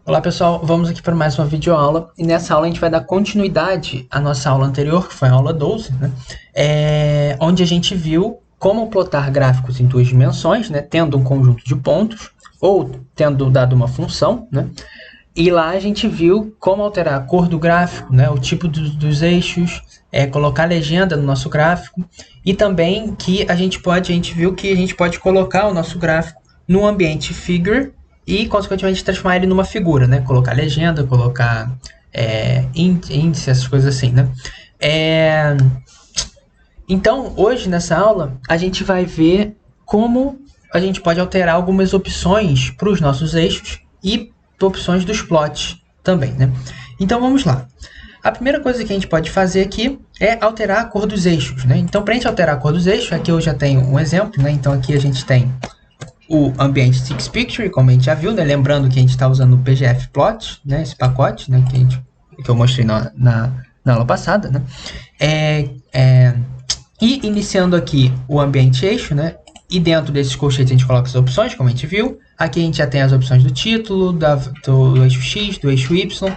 Olá pessoal, vamos aqui para mais uma videoaula e nessa aula a gente vai dar continuidade à nossa aula anterior, que foi a aula 12, né? Onde a gente viu como plotar gráficos em duas dimensões, né? Tendo um conjunto de pontos ou tendo dado uma função, né? E lá a gente viu como alterar a cor do gráfico, né? O tipo dos eixos, colocar legenda no nosso gráfico e também que a gente viu que a gente pode colocar o nosso gráfico no ambiente figure e, consequentemente, transformar ele numa figura, né? Colocar legenda, colocar índice, essas coisas assim, né? Então, hoje, nessa aula, a gente vai ver como a gente pode alterar algumas opções para os nossos eixos e opções dos plots também, né? Então, vamos lá. A primeira coisa que a gente pode fazer aqui é alterar a cor dos eixos, né? Então, para a gente alterar a cor dos eixos, aqui eu já tenho um exemplo, né? Então, aqui a gente tem o Ambient Six Picture, como a gente já viu, né? Lembrando que a gente está usando o PGF Plot, né? Esse pacote, né? Que eu mostrei na aula passada, né? E iniciando aqui o ambiente eixo, né? E dentro desses colchetes a gente coloca as opções, como a gente viu. Aqui a gente já tem as opções do título, do eixo X, do eixo Y.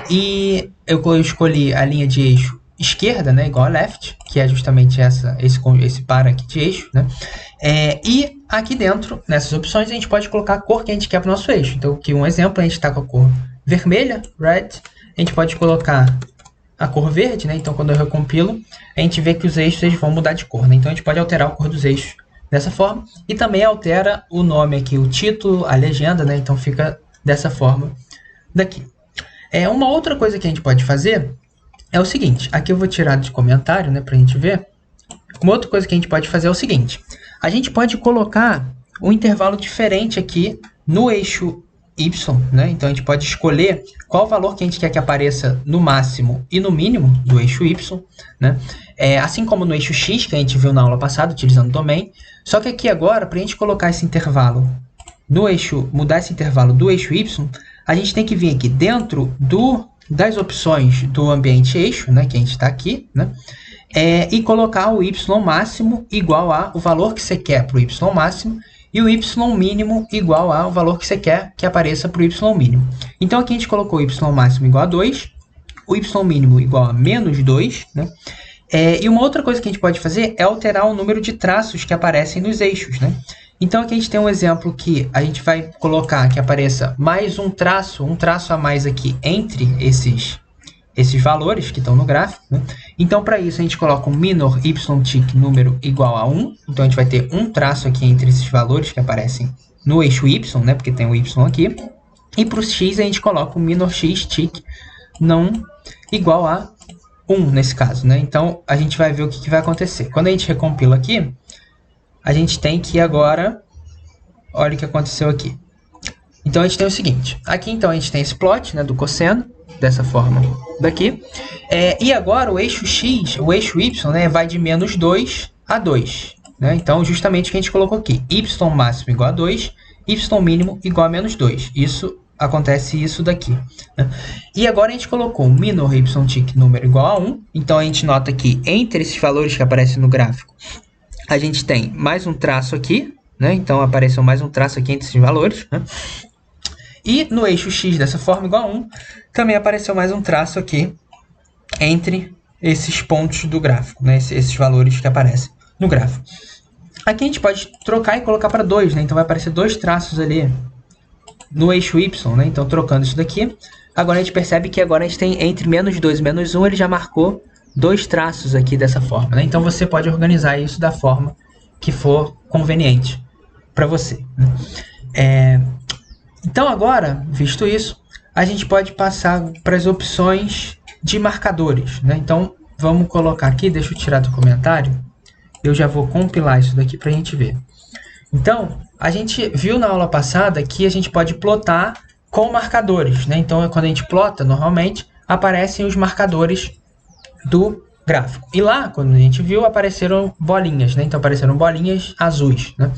E eu escolhi a linha de eixo esquerda, né? Igual a left, que é justamente esse par aqui de eixo, né? E aqui dentro, nessas opções, a gente pode colocar a cor que a gente quer para o nosso eixo. Então, aqui um exemplo, a gente está com a cor vermelha, red. A gente pode colocar a cor verde, né? Então, quando eu recompilo, a gente vê que os eixos eles vão mudar de cor, né? Então, a gente pode alterar a cor dos eixos dessa forma. E também altera o nome aqui, o título, a legenda, né? Então, fica dessa forma daqui. Uma outra coisa que a gente pode fazer é o seguinte. Aqui eu vou tirar de comentário, né? Para a gente ver. Uma outra coisa que a gente pode fazer é o seguinte. A gente pode colocar um intervalo diferente aqui no eixo Y, né? Então, a gente pode escolher qual valor que a gente quer que apareça no máximo e no mínimo do eixo Y, né? Assim como no eixo X, que a gente viu na aula passada, utilizando o domain. Só que aqui agora, para a gente colocar esse intervalo no eixo, mudar esse intervalo do eixo Y, a gente tem que vir aqui dentro das opções do ambiente eixo, né? Que a gente está aqui, né? E colocar o y máximo igual ao valor que você quer para o y máximo e o y mínimo igual ao valor que você quer que apareça para o y mínimo. Então, aqui a gente colocou o y máximo igual a 2, o y mínimo igual a menos 2, né? E uma outra coisa que a gente pode fazer é alterar o número de traços que aparecem nos eixos, né? Então, aqui a gente tem um exemplo que a gente vai colocar que apareça mais um traço a mais aqui entre esses valores que estão no gráfico, né? Então, para isso, a gente coloca um minor y_tick número igual a 1. Então, a gente vai ter um traço aqui entre esses valores que aparecem no eixo y, né? Porque tem o y aqui. E para o x, a gente coloca um minor x_tick não igual a 1, nesse caso, né? Então, a gente vai ver o que vai acontecer. Quando a gente recompila aqui, a gente tem que agora... Olha o que aconteceu aqui. Então, a gente tem o seguinte. Aqui, então, a gente tem esse plot, né, do cosseno, dessa forma daqui. E agora o eixo X, o eixo Y, né, vai de menos 2 a 2. Né? Então, justamente o que a gente colocou aqui. Y máximo igual a 2, Y mínimo igual a menos 2. Acontece isso daqui. Né? E agora a gente colocou um minor y_tick número igual a 1. Então, a gente nota que entre esses valores que aparecem no gráfico, a gente tem mais um traço aqui. Né? Então, apareceu mais um traço aqui entre esses valores. Né? E no eixo X, dessa forma, igual a 1, também apareceu mais um traço aqui entre esses pontos do gráfico, né? Esses valores que aparecem no gráfico. Aqui a gente pode trocar e colocar para 2, né? Então vai aparecer dois traços ali no eixo Y, né? Então trocando isso daqui, agora a gente percebe que agora a gente tem entre menos 2 e menos 1, ele já marcou dois traços aqui dessa forma, né? Então você pode organizar isso da forma que for conveniente para você, né? Então agora, visto isso, a gente pode passar para as opções de marcadores, né? Então vamos colocar aqui, deixa eu tirar do comentário, eu já vou compilar isso daqui para a gente ver. Então, a gente viu na aula passada que a gente pode plotar com marcadores, né? Então quando a gente plota, normalmente aparecem os marcadores do gráfico. E lá, quando a gente viu, apareceram bolinhas, né? Então apareceram bolinhas azuis, né?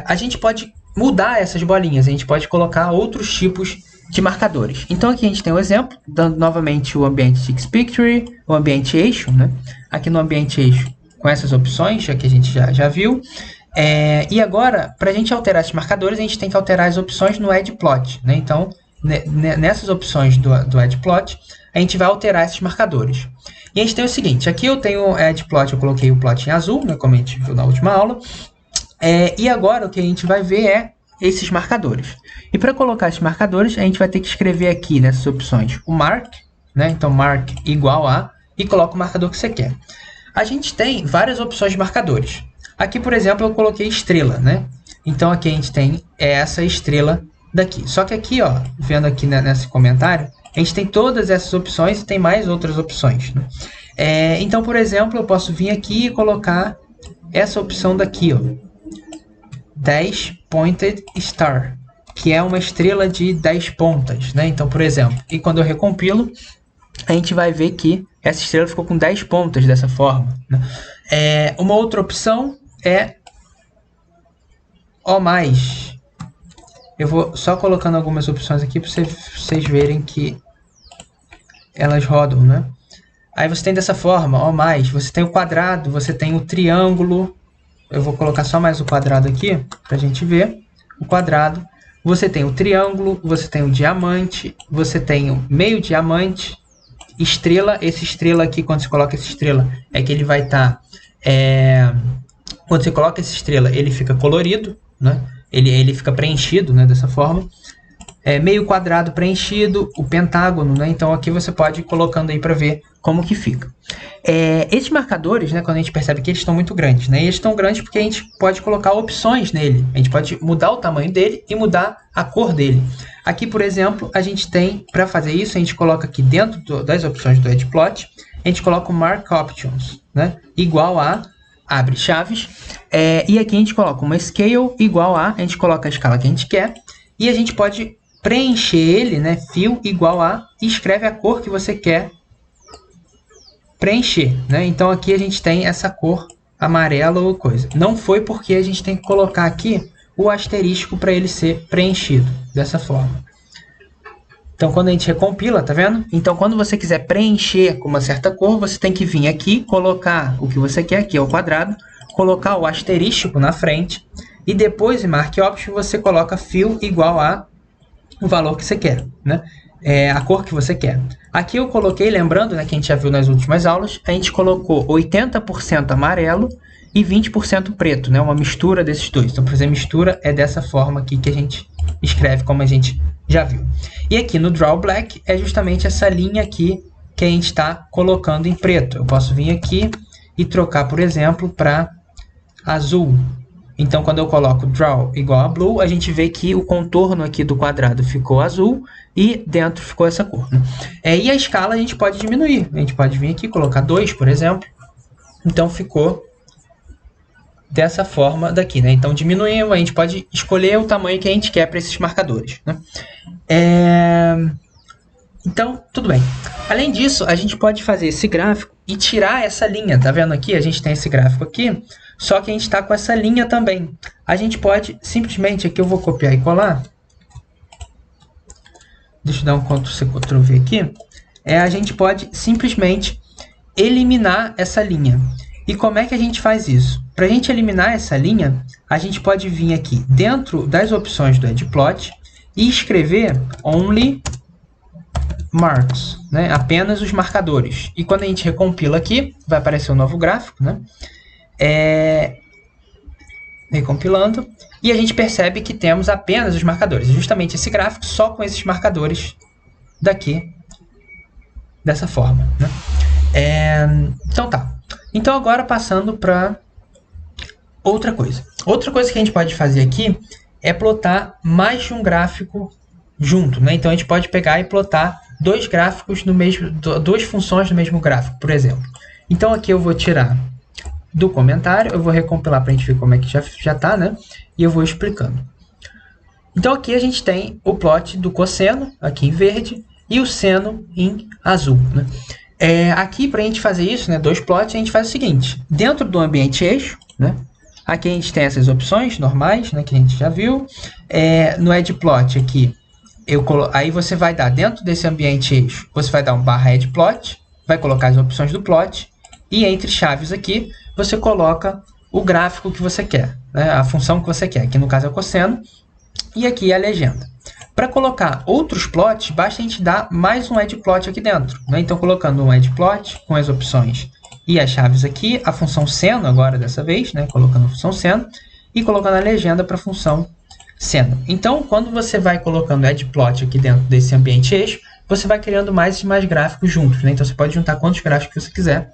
A gente pode mudar essas bolinhas, a gente pode colocar outros tipos de marcadores. Então aqui a gente tem um exemplo, dando novamente o ambiente Six Picture, o ambiente eixo, né? Aqui no ambiente eixo, com essas opções, que a gente já viu. E agora, para a gente alterar esses marcadores, a gente tem que alterar as opções no Add Plot, né? Então, nessas opções do Edplot, a gente vai alterar esses marcadores. E a gente tem o seguinte, aqui eu tenho o Edplot, eu coloquei o plot em azul, né, como a gente viu na última aula. E agora o que a gente vai ver é esses marcadores. E para colocar esses marcadores, a gente vai ter que escrever aqui nessas opções o mark, né? Então mark igual a, e coloca o marcador que você quer. A gente tem várias opções de marcadores. Aqui, por exemplo, eu coloquei estrela, né? Então aqui a gente tem essa estrela daqui. Só que aqui, ó, vendo aqui nesse comentário, a gente tem todas essas opções e tem mais outras opções, né? Então, por exemplo, eu posso vir aqui e colocar essa opção daqui, ó, 10 pointed star, que é uma estrela de 10 pontas, né? Então, por exemplo, e quando eu recompilo, a gente vai ver que essa estrela ficou com 10 pontas dessa forma, né? Uma outra opção é O+. Eu vou só colocando algumas opções aqui para vocês verem que elas rodam, né? Aí você tem dessa forma, O+, você tem o quadrado, você tem o triângulo. Eu vou colocar só mais o quadrado aqui para a gente ver. O quadrado. Você tem o triângulo, você tem o diamante, você tem o meio diamante, estrela. Esse estrela aqui, quando você coloca essa estrela, é que ele vai estar... quando você coloca essa estrela, ele fica colorido, né? Ele fica preenchido, né? Dessa forma. Meio quadrado preenchido, o pentágono, né? Então aqui você pode ir colocando aí para ver como que fica. Esses marcadores, né, quando a gente percebe que eles estão muito grandes, né? E eles estão grandes porque a gente pode colocar opções nele. A gente pode mudar o tamanho dele e mudar a cor dele. Aqui, por exemplo, a gente tem, para fazer isso, a gente coloca aqui dentro das opções do Edplot, a gente coloca o Mark Options, né? Igual a, abre chaves, e aqui a gente coloca uma Scale igual a gente coloca a escala que a gente quer, e a gente pode preencher ele, né? Fill igual a, e escreve a cor que você quer preencher, né? Então aqui a gente tem essa cor amarela ou coisa. Não foi porque a gente tem que colocar aqui o asterisco para ele ser preenchido dessa forma. Então quando a gente recompila, tá vendo? Então quando você quiser preencher com uma certa cor, você tem que vir aqui, colocar o que você quer, aqui é o quadrado, colocar o asterisco na frente, e depois em Mark Option você coloca fill igual a o valor que você quer, né? A cor que você quer. Aqui eu coloquei, lembrando, né, que a gente já viu nas últimas aulas, a gente colocou 80% amarelo e 20% preto, né? Uma mistura desses dois. Então, para fazer mistura é dessa forma aqui que a gente escreve, como a gente já viu. E aqui no Draw Black é justamente essa linha aqui que a gente está colocando em preto. Eu posso vir aqui e trocar, por exemplo, para azul. Então, quando eu coloco Draw igual a Blue, a gente vê que o contorno aqui do quadrado ficou azul e dentro ficou essa cor, né? E a escala a gente pode diminuir. A gente pode vir aqui e colocar 2, por exemplo. Então, ficou dessa forma daqui, né? Então, diminuiu, a gente pode escolher o tamanho que a gente quer para esses marcadores, né? Então, tudo bem. Além disso, a gente pode fazer esse gráfico e tirar essa linha. Tá vendo aqui? A gente tem esse gráfico aqui, só que a gente está com essa linha também. A gente pode simplesmente, aqui eu vou copiar e colar. Deixa eu dar um Ctrl+C, Ctrl+V aqui. A gente pode simplesmente eliminar essa linha. E como é que a gente faz isso? Para a gente eliminar essa linha, a gente pode vir aqui dentro das opções do Edplot e escrever Only Marks, né? Apenas os marcadores. E quando a gente recompila aqui, vai aparecer um novo gráfico, né? Recompilando, e a gente percebe que temos apenas os marcadores. É justamente esse gráfico só com esses marcadores daqui, dessa forma, né? Então tá. Então agora passando para outra coisa. Outra coisa que a gente pode fazer aqui é plotar mais de um gráfico junto, né? Então a gente pode pegar e plotar dois gráficos no mesmo, duas funções no mesmo gráfico, por exemplo. Então aqui eu vou tirar do comentário, eu vou recompilar para a gente ver como é que já tá, né? E eu vou explicando. Então aqui a gente tem o plot do cosseno, aqui em verde, e o seno em azul, né? Aqui para a gente fazer isso, né, dois plots, a gente faz o seguinte: dentro do ambiente eixo, né? Aqui a gente tem essas opções normais, né, que a gente já viu. No edplot aqui, aí você vai dar dentro desse ambiente eixo, você vai dar um /edplot, vai colocar as opções do plot, e entre chaves aqui, você coloca o gráfico que você quer, né, a função que você quer. Aqui no caso é o cosseno, e aqui é a legenda. Para colocar outros plots, basta a gente dar mais um add plot aqui dentro, né? Então, colocando um add plot com as opções e as chaves aqui, a função seno agora dessa vez, né? Colocando a função seno e colocando a legenda para a função seno. Então, quando você vai colocando add plot aqui dentro desse ambiente eixo, você vai criando mais e mais gráficos juntos, né? Então, você pode juntar quantos gráficos você quiser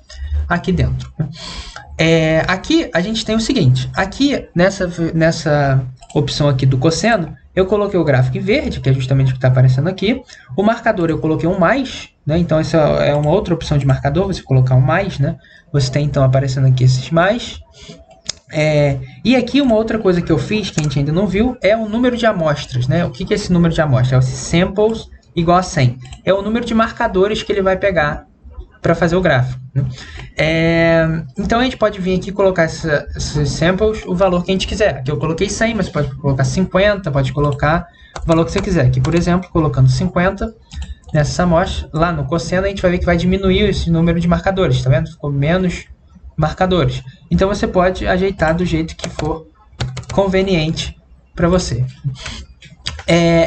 aqui dentro. Aqui a gente tem o seguinte, aqui nessa opção aqui do cosseno, eu coloquei o gráfico em verde, que é justamente o que está aparecendo aqui. O marcador eu coloquei um mais, né? Então essa é uma outra opção de marcador, você colocar um mais, né? Você tem então aparecendo aqui esses mais. E aqui uma outra coisa que eu fiz, que a gente ainda não viu, é o número de amostras, né? O que é esse número de amostras? É o samples igual a 100. É o número de marcadores que ele vai pegar para fazer o gráfico, né? Então a gente pode vir aqui e colocar esses samples, o valor que a gente quiser. Aqui eu coloquei 100, mas pode colocar 50, pode colocar o valor que você quiser. Aqui, por exemplo, colocando 50 nessa amostra, lá no cosseno a gente vai ver que vai diminuir esse número de marcadores, tá vendo? Ficou menos marcadores. Então você pode ajeitar do jeito que for conveniente para você.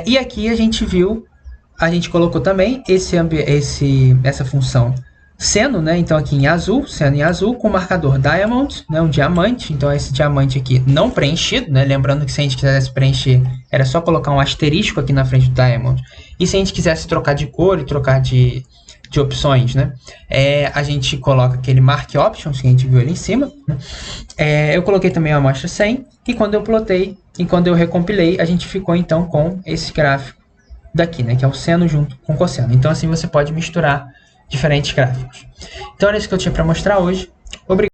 E aqui a gente viu, a gente colocou também essa função seno, né? Então aqui em azul, seno em azul, com o marcador diamond, né? Um diamante. Então esse diamante aqui não preenchido, né? Lembrando que se a gente quisesse preencher, era só colocar um asterisco aqui na frente do diamond. E se a gente quisesse trocar de cor e trocar de opções, né? A gente coloca aquele mark options que a gente viu ali em cima, né? Eu coloquei também a amostra 100 e quando eu plotei e quando eu recompilei, a gente ficou então com esse gráfico daqui, né? Que é o seno junto com o cosseno. Então assim você pode misturar diferentes gráficos. Então era isso que eu tinha para mostrar hoje. Obrigado.